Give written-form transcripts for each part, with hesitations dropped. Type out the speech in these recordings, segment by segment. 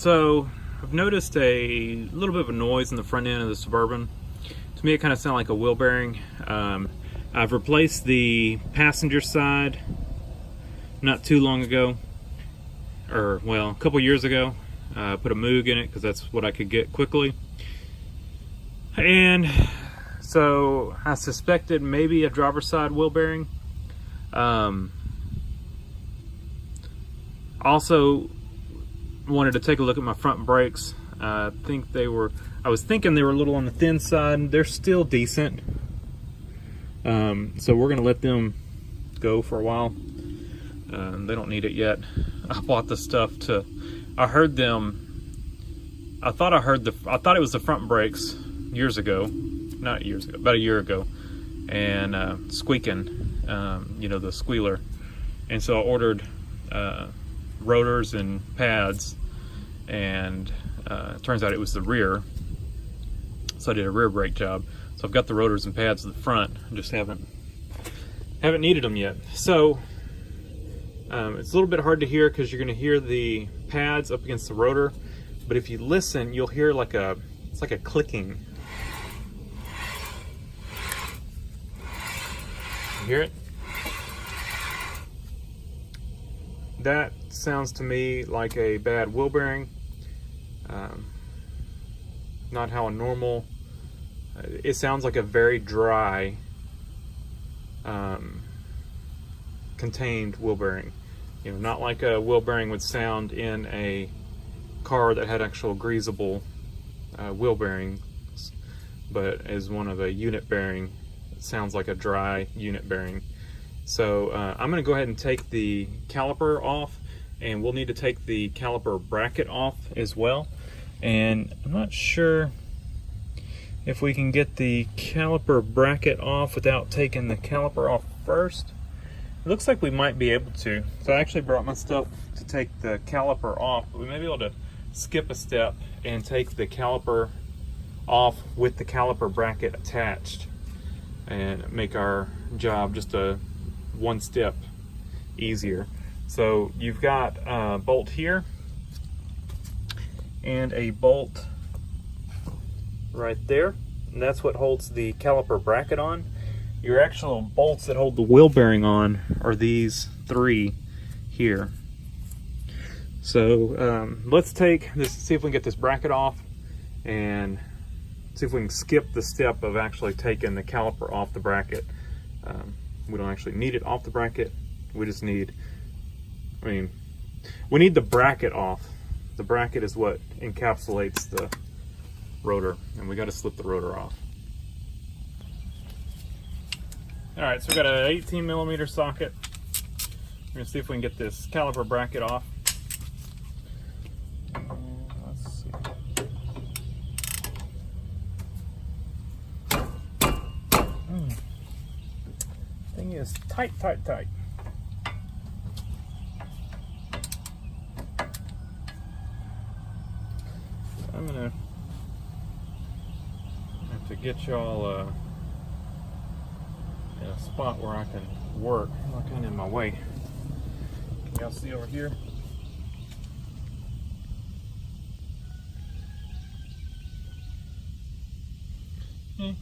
So I've noticed a little bit of a noise in the front end of the Suburban. To me, it kind of sounded like a wheel bearing. I've replaced the passenger side not too long ago, or well, a couple years ago. Put a Moog in it because that's what I could get quickly. And so I suspected maybe a driver's side wheel bearing. Also wanted to take a look at my front brakes. I was thinking they were a little on the thin side. They're still decent. So we're gonna let them go for a while. They don't need it yet. I bought the stuff I thought it was the front brakes not years ago, about a year ago, and squeaking, the squealer. And so I ordered rotors and pads, and it turns out it was the rear. So I did a rear brake job. So I've got the rotors and pads at the front. I just haven't needed them yet. So it's a little bit hard to hear because you're going to hear the pads up against the rotor. But if you listen, you'll hear it's like a clicking. You hear it? That sounds to me like a bad wheel bearing. Not how a normal. It sounds like a very dry, contained wheel bearing. Not like a wheel bearing would sound in a car that had actual greasable wheel bearings, but as one of a unit bearing, it sounds like a dry unit bearing. So I'm going to go ahead and take the caliper off, and we'll need to take the caliper bracket off as well. And I'm not sure if we can get the caliper bracket off without taking the caliper off first. It looks like we might be able to. So I actually brought my stuff to take the caliper off, but we may be able to skip a step and take the caliper off with the caliper bracket attached and make our job just one step easier. So you've got a bolt here and a bolt right there, and that's what holds the caliper bracket on. Your actual bolts that hold the wheel bearing on are these three here. So let's take this, see if we can get this bracket off, and see if we can skip the step of actually taking the caliper off the bracket. We don't actually need it off the bracket. We just need, we need the bracket off. The bracket is what encapsulates the rotor, and we got to slip the rotor off. All right, so we've got an 18mm socket. We're gonna see if we can get this caliper bracket off. Let's see. Thing is tight. I'm gonna have to get y'all in a spot where I can work. I'm not kind of in my way. Can y'all see over here?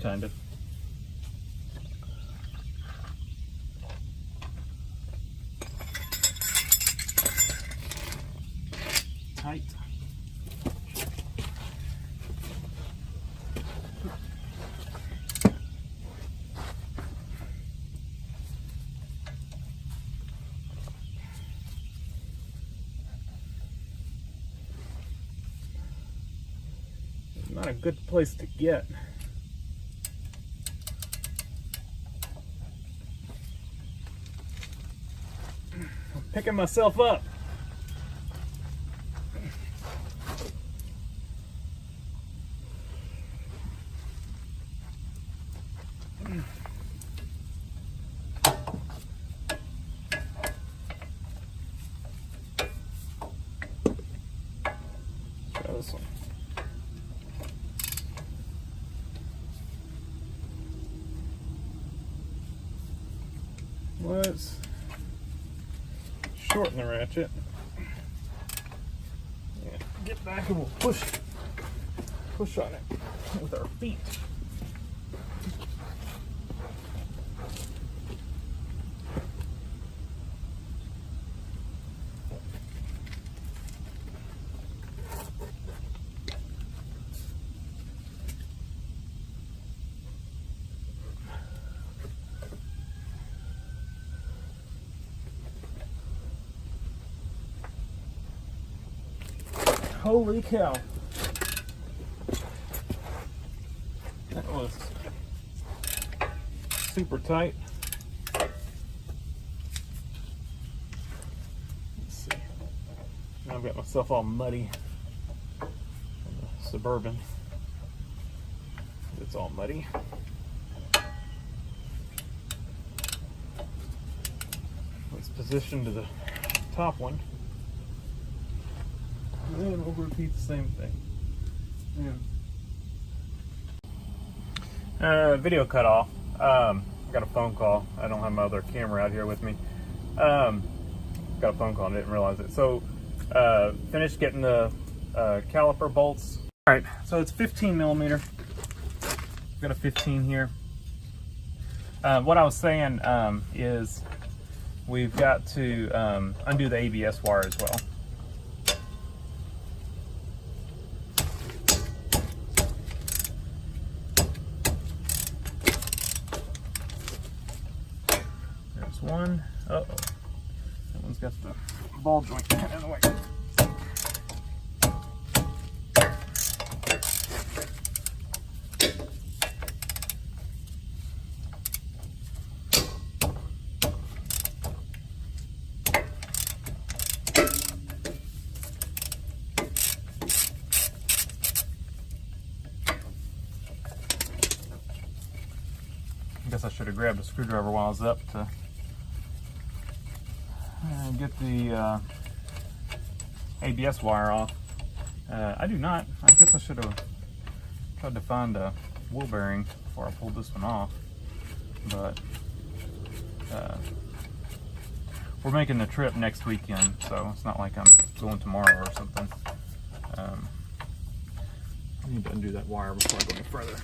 Kind of. Tight. Not a good place to get. I'm picking myself up. Try this one. Let's shorten the ratchet. Yeah, get back and we'll push on it with our feet. Holy cow. That was super tight. Let's see. Now I've got myself all muddy in the Suburban. It's all muddy. Let's position to the top one. And then we'll repeat the same thing. Yeah. Video cut off. I got a phone call. I don't have my other camera out here with me. Got a phone call and didn't realize it. So finished getting the caliper bolts. All right, so it's 15 millimeter. Got a 15 here. What I was saying is we've got to undo the ABS wire as well. One. Uh-oh. That one's got the ball joint in the way. I guess I should have grabbed a screwdriver while I was up to get the ABS wire off. I do not. I guess I should have tried to find a wheel bearing before I pulled this one off. But we're making the trip next weekend, so it's not like I'm going tomorrow or something. I need to undo that wire before I go any further.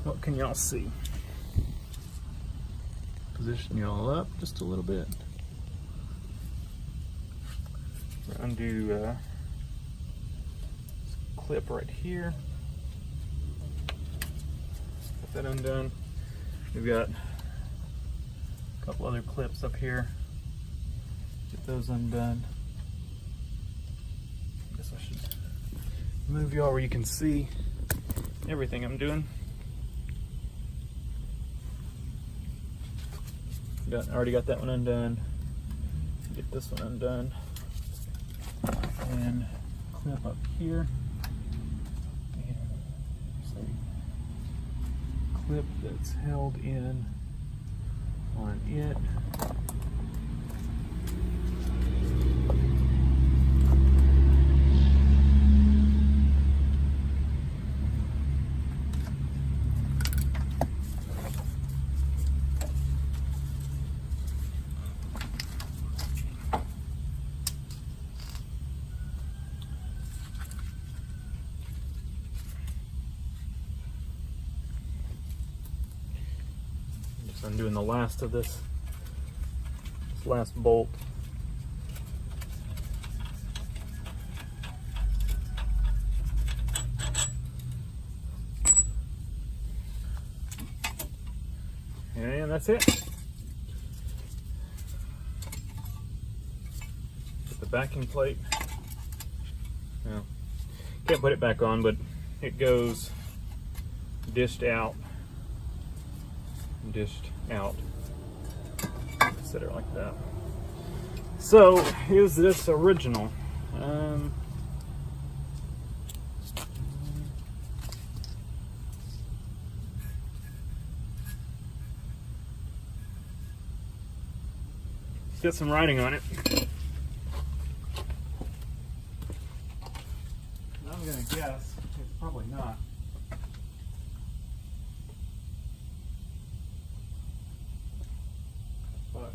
What can y'all see? Position y'all up just a little bit. Undo this clip right here. Get that undone. We've got a couple other clips up here. Get those undone. I guess I should move y'all where you can see everything I'm doing. Already got that one undone. Get this one undone. And clip up here. And there's a clip that's held in on it. Undoing the last of this last bolt. And that's it. Get the backing plate. Well, can't put it back on, but it goes dished out. Set it like that. So is this original? It's got some writing on it. I'm gonna guess it's Probably not. But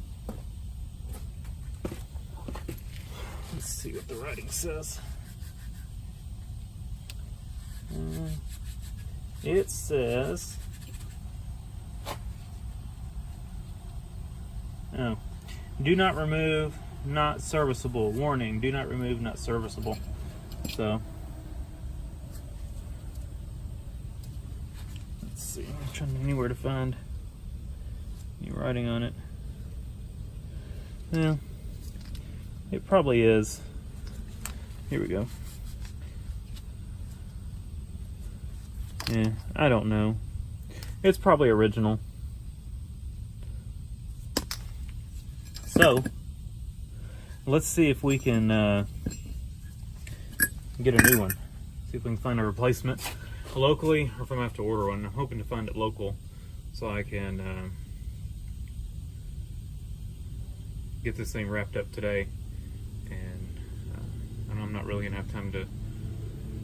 let's see what the writing says. It says, oh, do not remove, not serviceable. Warning, do not remove, not serviceable. So, let's see, I'm trying anywhere to find any writing on it. Well, it probably is. Here we go. Yeah, I don't know. It's probably original. So, let's see if we can get a new one. See if we can find a replacement locally, or if I'm gonna have to order one. I'm hoping to find it local so I can get this thing wrapped up today. And I'm not really gonna have time to,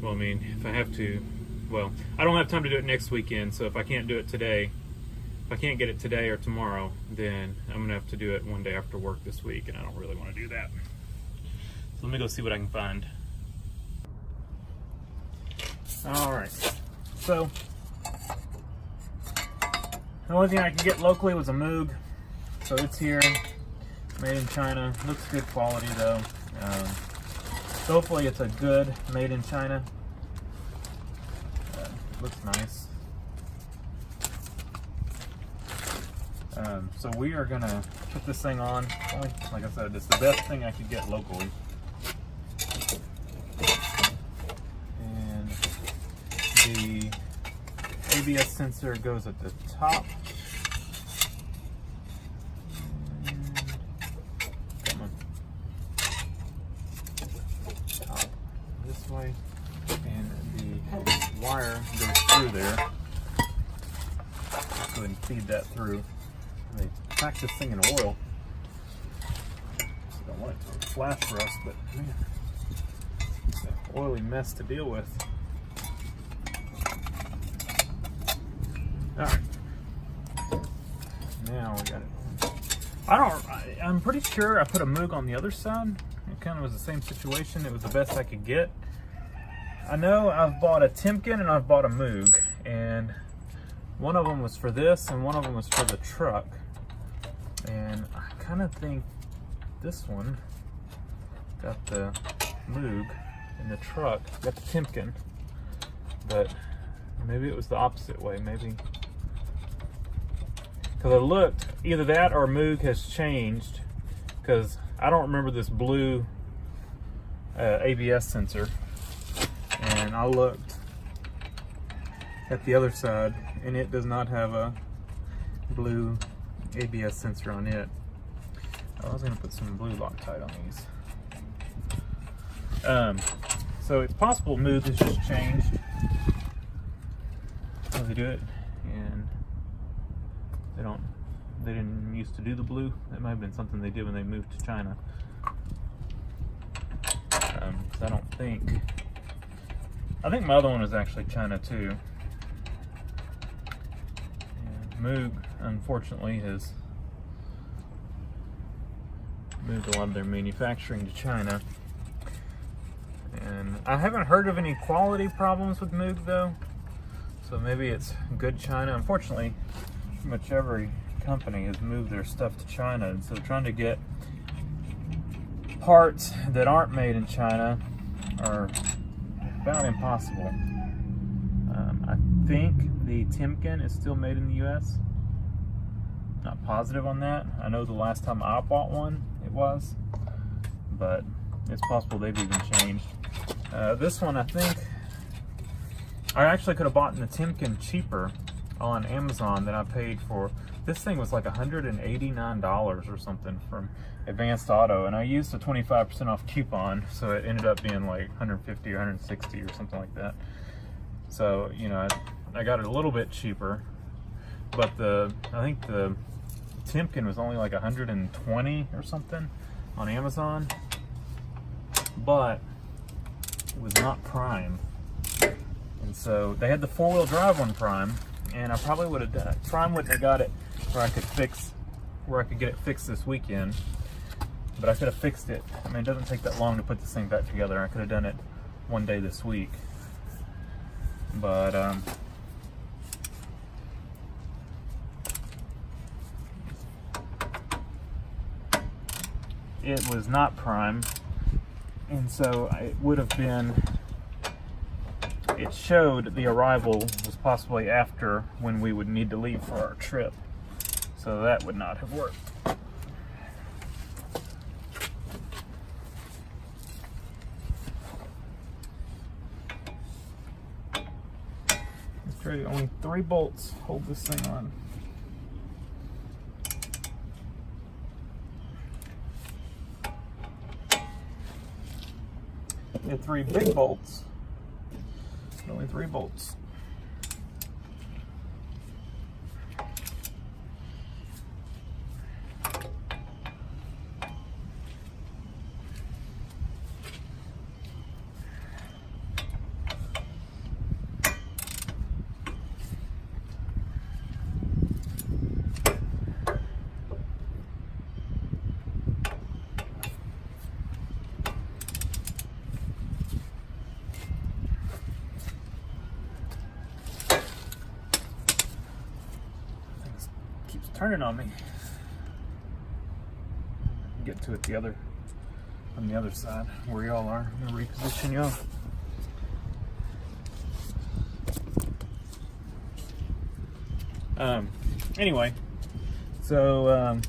well, I mean, if I have to, well, I don't have time to do it next weekend, so if I can't do it today, if I can't get it today or tomorrow, then I'm gonna have to do it one day after work this week, and I don't really want to do that. So let me go see what I can find. Alright, so the only thing I could get locally was a Moog, so it's here, made in China. Looks good quality though. So hopefully it's a good made in China. Looks nice. So we are gonna put this thing on. Like I said, it's the best thing I could get locally. And the ABS sensor goes at the top. And come on. Top this way. And the wire goes through there. Let's go ahead and feed that through. They pack this thing in oil. Don't want it to flash for us, but man, it's an oily mess to deal with. Alright. Now we got it. I'm pretty sure I put a Moog on the other side. It kind of was the same situation. It was the best I could get. I know I've bought a Timken and I've bought a Moog, and one of them was for this and one of them was for the truck. And I kind of think this one got the Moog and the truck got the Timken, but maybe it was the opposite way. Maybe because I looked, either that or Moog has changed, because I don't remember this blue ABS sensor. And I looked at the other side, and it does not have a blue ABS sensor on it. I was going to put some blue Loctite on these. So it's possible Moog has just changed how they do it, and they didn't used to do the blue. That might have been something they did when they moved to China. I think my other one was actually China too. And Moog, unfortunately, has moved a lot of their manufacturing to China. And I haven't heard of any quality problems with Moog though, so maybe it's good China. Unfortunately, pretty much every company has moved their stuff to China, and so trying to get parts that aren't made in China are about impossible. I think the Timken is still made in the US. Not positive on that. I know the last time I bought one it was, but it's possible they've even changed. This one, I think I actually could have bought the Timken cheaper on Amazon than I paid for. This thing was like $189 or something from Advanced Auto, and I used a 25% off coupon, so it ended up being like 150 or 160 or something like that. So, you know, I got it a little bit cheaper, but I think the Timken was only like 120 or something on Amazon, but it was not prime. And And so they had the 4-wheel drive on Prime, and I probably would have done, Prime wouldn't have got it where I could get it fixed this weekend, but I could have fixed it. I mean, it doesn't take that long to put this thing back together. I could have done it one day this week, but it was not Prime, and so it would have been, it showed the arrival was possibly after when we would need to leave for our trip, so that would not have worked. Let's try to, only 3 bolts hold this thing on. We had 3 big bolts, only 3 bolts. Turning on me. Get to it on the other side where y'all are. I'm gonna reposition y'all. Anyway, so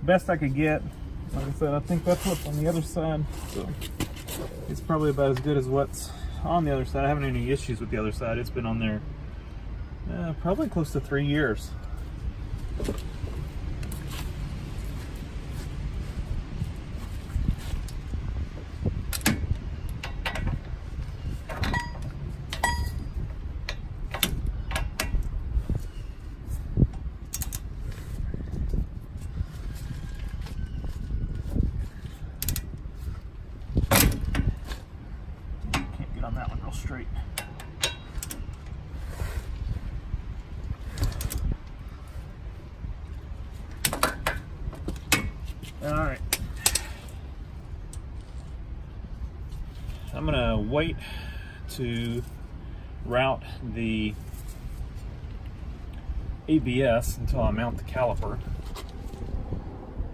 best I could get, like I said, I think that's what's on the other side. So it's probably about as good as what's on the other side. I haven't had any issues with the other side. It's been on there probably close to 3 years. Can't get on that one real straight. Alright, I'm going to wait to route the ABS until I mount the caliper,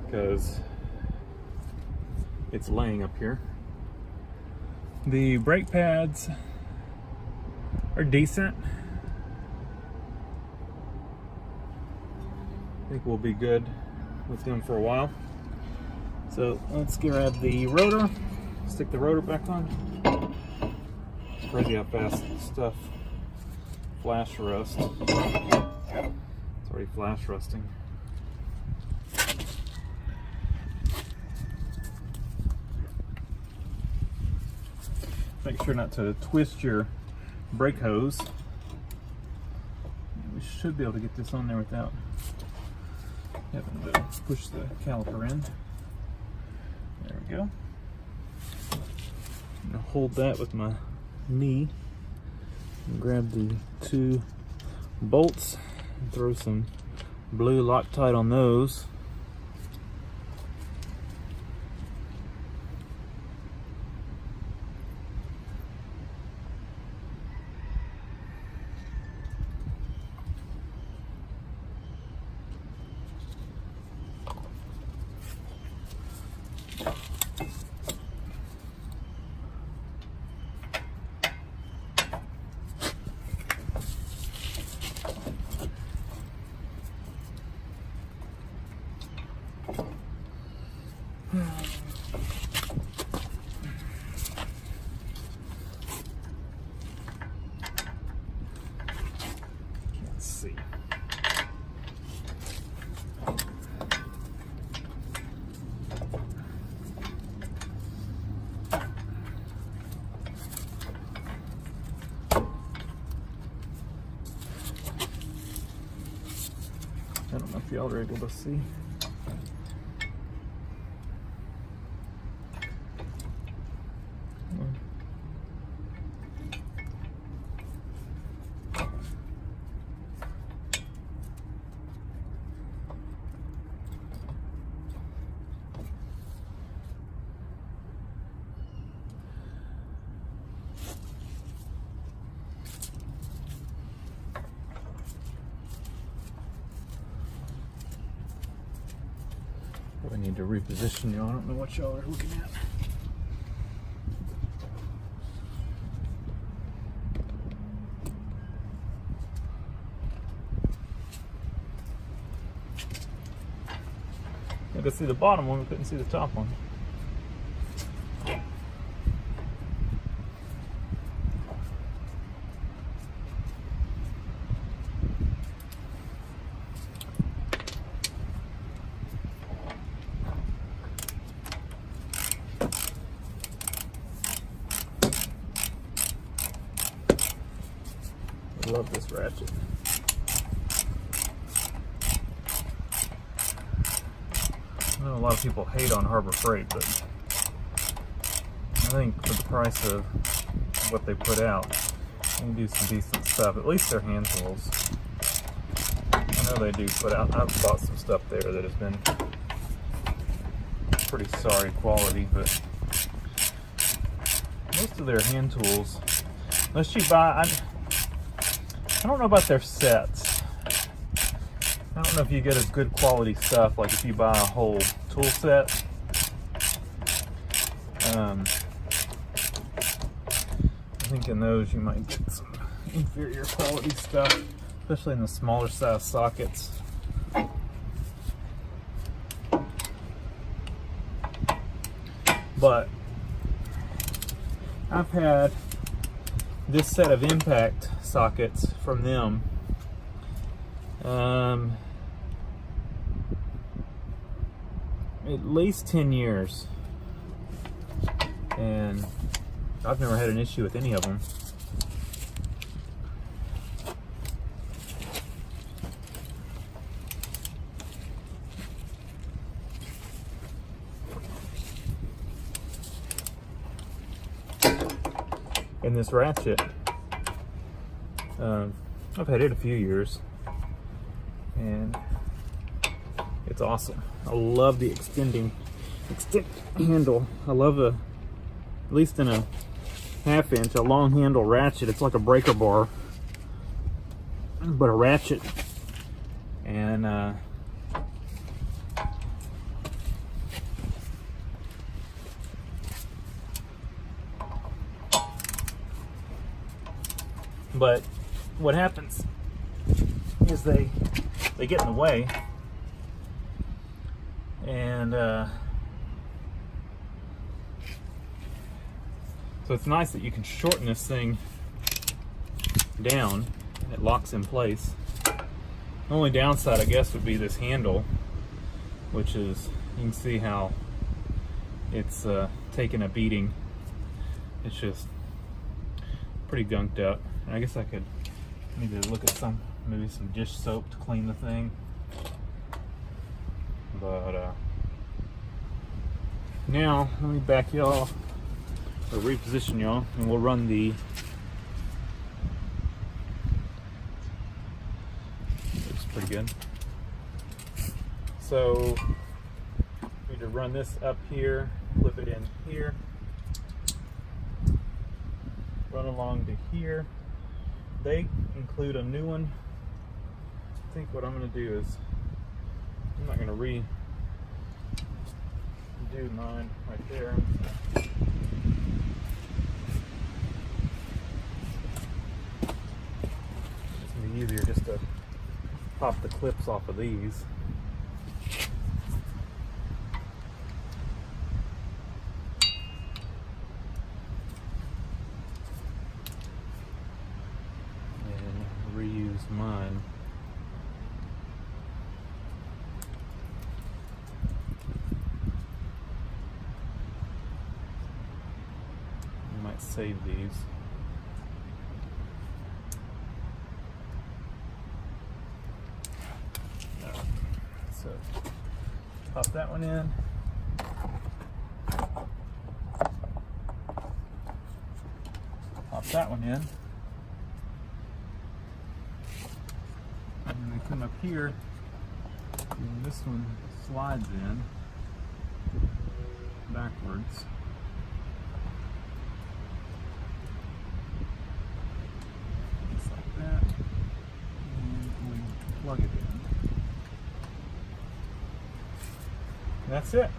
because it's laying up here. The brake pads are decent. I think we'll be good with them for a while. So let's grab the rotor, stick the rotor back on. It's crazy how fast stuff flash rusts. It's already flash rusting. Make sure not to twist your brake hose. We should be able to get this on there without having to push the caliper in. There we go. I'm going to hold that with my knee and grab the 2 bolts and throw some blue Loctite on those. Let's see. I don't know if y'all are able to see. Need to reposition y'all. I don't know what y'all are looking at. I could see the bottom one, we couldn't see the top one. I love this ratchet. I know a lot of people hate on Harbor Freight, but I think for the price of what they put out, they can do some decent stuff. At least their hand tools. I know they do put out, I've bought some stuff there that has been pretty sorry quality, but most of their hand tools, unless you buy, I don't know about their sets. I don't know if you get as good quality stuff like if you buy a whole tool set. I think in those you might get some inferior quality stuff, especially in the smaller size sockets. But I've had this set of impact sockets from them at least 10 years, and I've never had an issue with any of them. And this ratchet, I've had it a few years, and it's awesome. I love the extend handle. I love at least in a 1/2 inch, a long handle ratchet. It's like a breaker bar, but a ratchet. And but what happens is they get in the way, and so it's nice that you can shorten this thing down and it locks in place. The only downside, I guess, would be this handle, which is, you can see how it's taking a beating. It's just pretty gunked up. And I guess I could maybe look at maybe some dish soap to clean the thing. But now let me back y'all or reposition y'all, and we'll run the looks pretty good. So we need to run this up here, flip it in here, run along to here. They include a new one. I think what I'm going to do is, I'm not going to redo mine right there. It's going to be easier just to pop the clips off of these. Reuse mine. I might save these. So pop that one in. Pop that one in. And they come up here, and this one slides in backwards. Just like that. And we plug it in. that's it.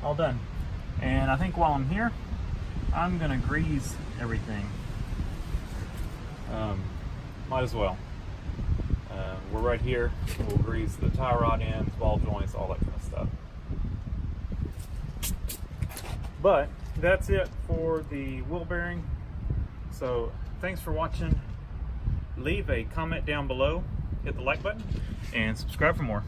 All done. And I think while I'm here, I'm gonna grease everything. Might as well. We're right here. We'll grease the tie rod ends, ball joints, all that kind of stuff. But that's it for the wheel bearing. So thanks for watching. Leave a comment down below, hit the like button, and subscribe for more.